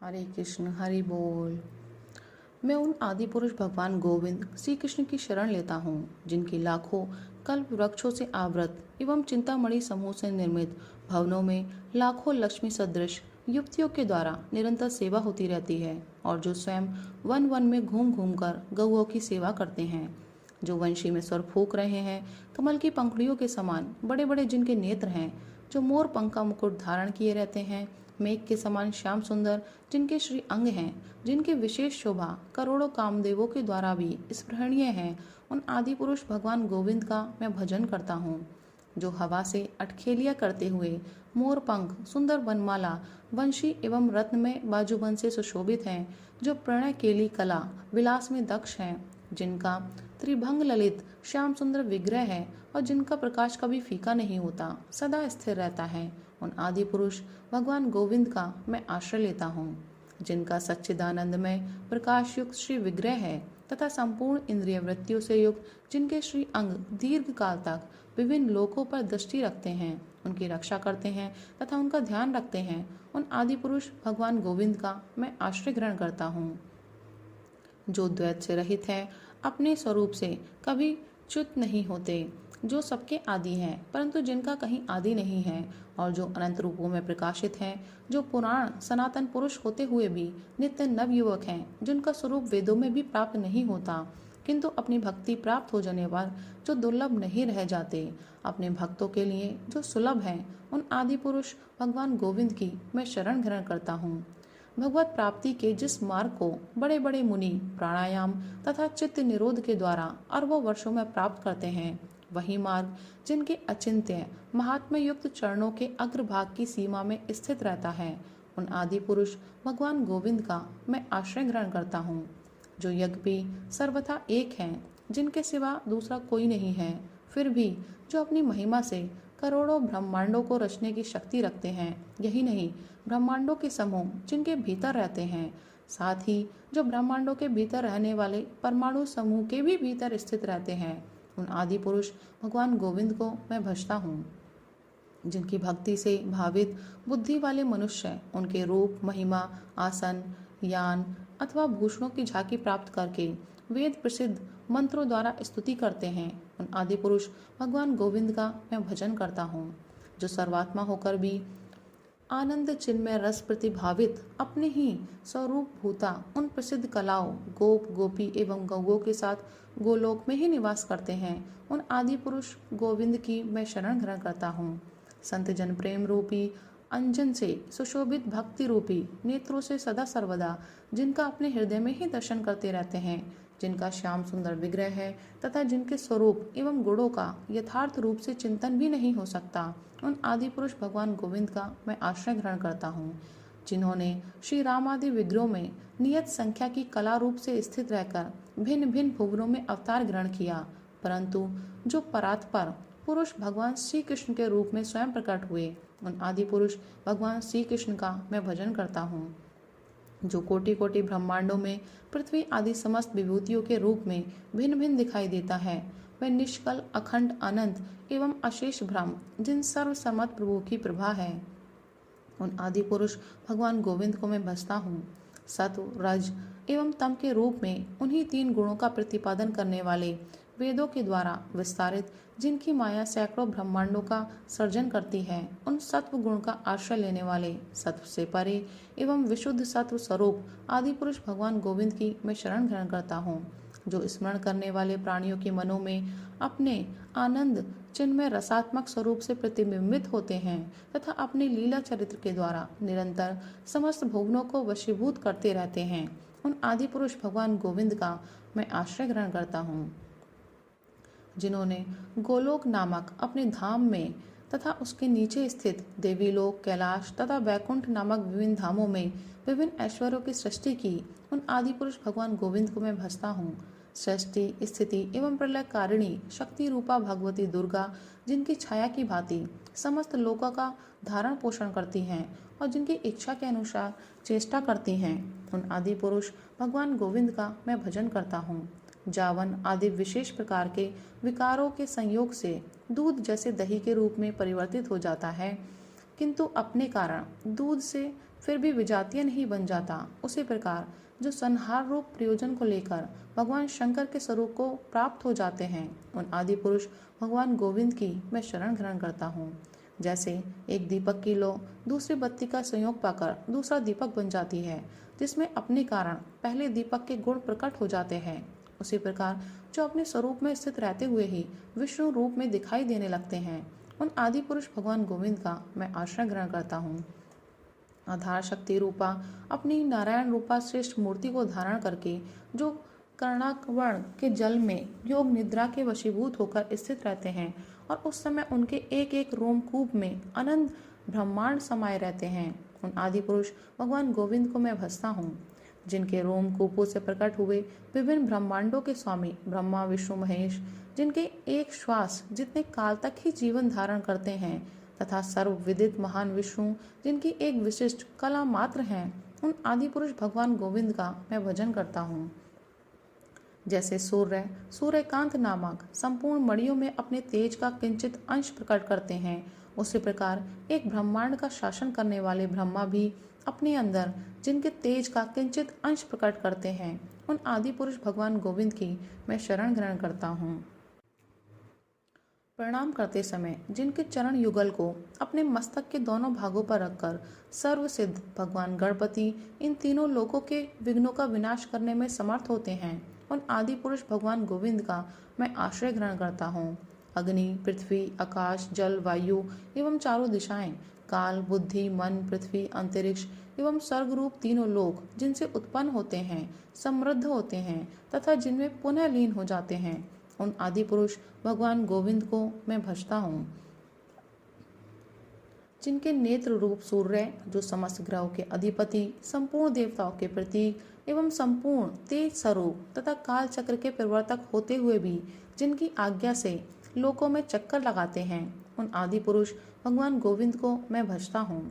हरे कृष्ण हरि बोल। मैं उन आदि पुरुष भगवान गोविंद श्री कृष्ण की शरण लेता हूँ जिनकी लाखों कल्प वृक्षों से आवृत एवं चिंतामणि समूह से निर्मित भवनों में लाखों लक्ष्मी सदृश युवतियों के द्वारा निरंतर सेवा होती रहती है और जो स्वयं वन वन में घूम घूम कर गौओं की सेवा करते हैं, जो वंशी में स्वर फूक रहे हैं, कमल की पंखुड़ियों के समान बड़े बड़े जिनके नेत्र हैं, जो मोर पंख का मुकुट धारण किए रहते हैं, मेघ के समान श्याम सुंदर जिनके श्री अंग हैं, जिनकी विशेष शोभा करोड़ों कामदेवों के द्वारा भी स्पृहणीय है, उन आदि पुरुष भगवान गोविंद का मैं भजन करता हूँ। जो हवा से अटखेलियां करते हुए मोर पंख सुंदर वनमाला वंशी एवं रत्न में बाजूबंद से सुशोभित हैं, जो प्रणय केली कला विलास में दक्ष हैं, जिनका त्रिभंग ललित श्याम सुंदर विग्रह है और जिनका प्रकाश कभी फीका नहीं होता, सदा स्थिर रहता है, उन आदि पुरुष भगवान गोविंद का मैं आश्रय लेता हूँ। जिनका सच्चिदानंद में प्रकाश युक्त श्री विग्रह है तथा संपूर्ण इंद्रिय वृत्तियों से युक्त जिनके श्री अंग दीर्घ काल तक विभिन्न लोकों पर दृष्टि रखते हैं, उनकी रक्षा करते हैं तथा उनका ध्यान रखते हैं, उन आदि पुरुष भगवान गोविंद का मैं आश्रय ग्रहण करता हूँ। जो द्वैत से रहित है, अपने स्वरूप से कभी च्युत नहीं होते, जो सबके आदि हैं परंतु जिनका कहीं आदि नहीं है, और जो अनंत रूपों में प्रकाशित हैं, जो पुराण सनातन पुरुष होते हुए भी नित्य नव युवक हैं, जिनका स्वरूप वेदों में भी प्राप्त नहीं होता किंतु अपनी भक्ति प्राप्त हो जाने पर जो दुर्लभ नहीं रह जाते, अपने भक्तों के लिए जो सुलभ हैं, उन आदि पुरुष भगवान गोविंद की मैं शरण ग्रहण करता हूँ। भगवत प्राप्ति के जिस मार्ग को बड़े बड़े मुनि प्राणायाम तथा चित्त निरोध के द्वारा अरबों वर्षों में प्राप्त करते हैं, वही मार्ग जिनके अचिंत्य महात्म्य युक्त चरणों के अग्रभाग की सीमा में स्थित रहता है, उन आदि पुरुष भगवान गोविंद का मैं आश्रय ग्रहण करता हूँ। जो यज्ञ सर्वथा एक हैं, जिनके सिवा दूसरा कोई नहीं है, फिर भी जो अपनी महिमा से करोड़ों ब्रह्मांडों को रचने की शक्ति रखते हैं, यही नहीं ब्रह्मांडों के समूह जिनके भीतर रहते हैं, साथ ही जो ब्रह्मांडों के भीतर रहने वाले परमाणु समूह के भी भीतर स्थित रहते हैं, उन आदि पुरुष भगवान गोविंद को मैं भजता हूँ। जिनकी भक्ति से भावित बुद्धि वाले मनुष्य उनके रूप महिमा आसन यान अथवा भूषणों की झांकी प्राप्त करके वेद प्रसिद्ध मंत्रों द्वारा स्तुति करते हैं, उन आदि पुरुष भगवान गोविंद का मैं भजन करता हूँ। जो सर्वात्मा होकर भी आनंद चिन्मय रस प्रतिभावित अपने ही स्वरूप भूता उन प्रसिद्ध कलाओं गोप गोपी एवं गौओं के साथ गोलोक में ही निवास करते हैं, उन आदि पुरुष गोविंद की मैं शरण ग्रहण करता हूँ। संत जन प्रेम रूपी अंजन से सुशोभित भक्ति रूपी नेत्रों से सदा सर्वदा जिनका अपने हृदय में ही दर्शन करते रहते हैं, जिनका श्याम सुंदर विग्रह है तथा जिनके स्वरूप एवं गुणों का यथार्थ रूप से चिंतन भी नहीं हो सकता, उन आदि पुरुष भगवान गोविंद का मैं आश्रय ग्रहण करता हूँ। जिन्होंने श्री राम आदि विग्रहों में नियत संख्या की कला रूप से स्थित रहकर भिन्न भिन्न भुवनों में अवतार ग्रहण किया, परंतु जो परात्पर पुरुष भगवान श्री कृष्ण के रूप में स्वयं प्रकट हुए, उन आदि पुरुष भगवान श्री कृष्ण का मैं भजन करता हूँ। जो कोटि कोटि ब्रह्मांडों में पृथ्वी आदि समस्त विभूतियों के रूप में भिन्न भिन्न दिखाई देता है, वह निष्कल अखंड अनंत एवं अशेष ब्रह्म जिन सर्वसम्मत प्रभु की प्रभा है, उन आदि पुरुष भगवान गोविंद को मैं भजता हूँ। सत्व रज एवं तम के रूप में उन्हीं तीन गुणों का प्रतिपादन करने वाले वेदों के द्वारा विस्तारित जिनकी माया सैकड़ों ब्रह्मांडों का सर्जन करती है, उन सत्व गुण का आश्रय लेने वाले सत्व से परे एवं विशुद्ध सत्व स्वरूप आदि पुरुष भगवान गोविंद की मैं शरण ग्रहण करता हूँ। जो स्मरण करने वाले प्राणियों के मनों में अपने आनंद चिन्मय रसात्मक स्वरूप से प्रतिबिंबित होते हैं तथा अपने लीला चरित्र के द्वारा निरंतर समस्त भुवनों को वशीभूत करते रहते हैं, उन आदि पुरुष भगवान गोविंद का मैं आश्रय ग्रहण करता हूँ। जिन्होंने गोलोक नामक अपने धाम में तथा उसके नीचे स्थित देवीलोक कैलाश तथा वैकुंठ नामक विभिन्न धामों में विभिन्न ऐश्वर्यों की सृष्टि की, उन आदि पुरुष भगवान गोविंद को मैं भजता हूँ। सृष्टि स्थिति एवं प्रलय कारिणी शक्ति रूपा भगवती दुर्गा जिनकी छाया की भांति समस्त लोकों का धारण पोषण करती हैं और जिनकी इच्छा के अनुसार चेष्टा करती हैं, उन आदि पुरुष भगवान गोविंद का मैं भजन करता हूँ। जावन आदि विशेष प्रकार के विकारों के संयोग से दूध जैसे दही के रूप में परिवर्तित हो जाता है, किंतु अपने कारण दूध से फिर भी विजातीय नहीं बन जाता, उसी प्रकार जो संहार रूप प्रयोजन को लेकर भगवान शंकर के स्वरूप को प्राप्त हो जाते हैं, उन आदि पुरुष भगवान गोविंद की मैं शरण ग्रहण करता हूँ। जैसे एक दीपक की लौ दूसरी बत्ती का संयोग पाकर दूसरा दीपक बन जाती है, जिसमें अपने कारण पहले दीपक के गुण प्रकट हो जाते हैं, उसी प्रकार जो अपने स्वरूप में स्थित रहते हुए ही विष्णु रूप में दिखाई देने लगते हैं, उन आदि पुरुष भगवान गोविंद का मैं आश्रय ग्रहण करता हूँ। आधार शक्ति रूपा अपनी नारायण रूपा श्रेष्ठ मूर्ति को धारण करके जो कर्णाकवर्ण के जल में योग निद्रा के वशीभूत होकर स्थित रहते हैं और उस समय उनके एक एक रोमकूप में अनंत ब्रह्मांड समाये रहते हैं, उन आदि पुरुष भगवान गोविंद को मैं भजता हूँ। जिनके रोमकूपों से प्रकट हुए विभिन्न ब्रह्मांडों के स्वामी ब्रह्मा विष्णु महेश, जिनके एक श्वास जितने काल तक ही जीवन धारण करते हैं, तथा सर्व विदित महान विष्णु जिनकी एक विशिष्ट कला मात्र हैं, उन आदि पुरुष भगवान गोविंद का मैं भजन करता हूँ। जैसे सूर्यकांत नामक संपूर्ण मणियों में अपने तेज का किंचित अंश प्रकट करते हैं, उसी प्रकार एक ब्रह्मांड का शासन करने वाले ब्रह्मा भी अपने अंदर जिनके तेज का किंचित अंश प्रकट करते हैं, उन आदि पुरुष भगवान गोविंद की मैं शरण ग्रहण करता हूँ। प्रणाम करते समय जिनके चरण युगल को अपने मस्तक के दोनों भागों पर रखकर सर्वसिद्ध भगवान गणपति इन तीनों लोकों के विघ्नों का विनाश करने में समर्थ होते हैं, उन आदि पुरुष भगवान गोविंद का मैं आश्रय ग्रहण करता हूँ। अग्नि, पृथ्वी, आकाश, जल, वायु एवं चारों दिशाएं, काल, बुद्धि, मन, पृथ्वी, अंतरिक्ष एवं स्वर्ग रूप तीनों लोक जिनसे उत्पन्न होते हैं, समृद्ध होते हैं तथा जिनमें पुनः लीन हो जाते हैं, उन आदि पुरुष भगवान गोविंद को मैं भजता हूँ। जिनके नेत्र रूप सूर्य, जो समस्त ग्रहों के अधिपति, संपूर्ण देवताओं के प्रतीक एवं संपूर्ण तेज स्वरूप तथा काल चक्र के प्रवर्तक होते हुए भी जिनकी आज्ञा से लोकों में चक्कर लगाते हैं, उन आदि पुरुष भगवान गोविंद को मैं भजता हूँ।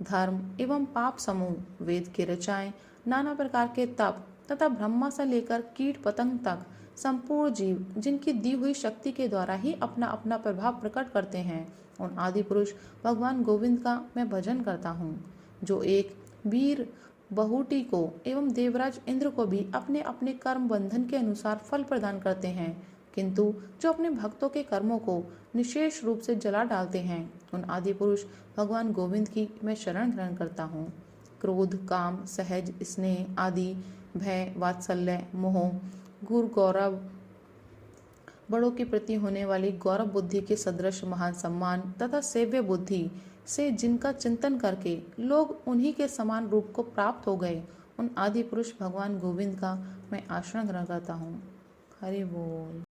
धर्म एवं पाप समूह, वेद के रचाएं, नाना प्रकार के तप तथा ब्रह्मा से लेकर कीट पतंग तक संपूर्ण जीव जिनकी दी हुई शक्ति के द्वारा ही अपना अपना प्रभाव प्रकट करते हैं, उन आदि पुरुष भगवान गोविंद का मैं भजन करता हूँ। जो एक वीर बहुटी को एवं देवराज इंद्र को भी अपने अपने कर्म बंधन के अनुसार फल प्रदान करते हैं, किंतु जो अपने भक्तों के कर्मों को निशेष रूप से जला डालते हैं, उन आदि पुरुष भगवान गोविंद की मैं शरण ग्रहण करता हूँ। क्रोध, काम, सहज, स्नेह आदि, भय, वात्सल्य, मोह, गुरु गौरव, बड़ों के प्रति होने वाली गौरव बुद्धि के सदृश महान सम्मान तथा सेव्य बुद्धि से जिनका चिंतन करके लोग उन्हीं के समान रूप को प्राप्त हो गए, उन आदि पुरुष भगवान गोविंद का मैं आश्रय ग्रहण करता हूँ। हरि बोल।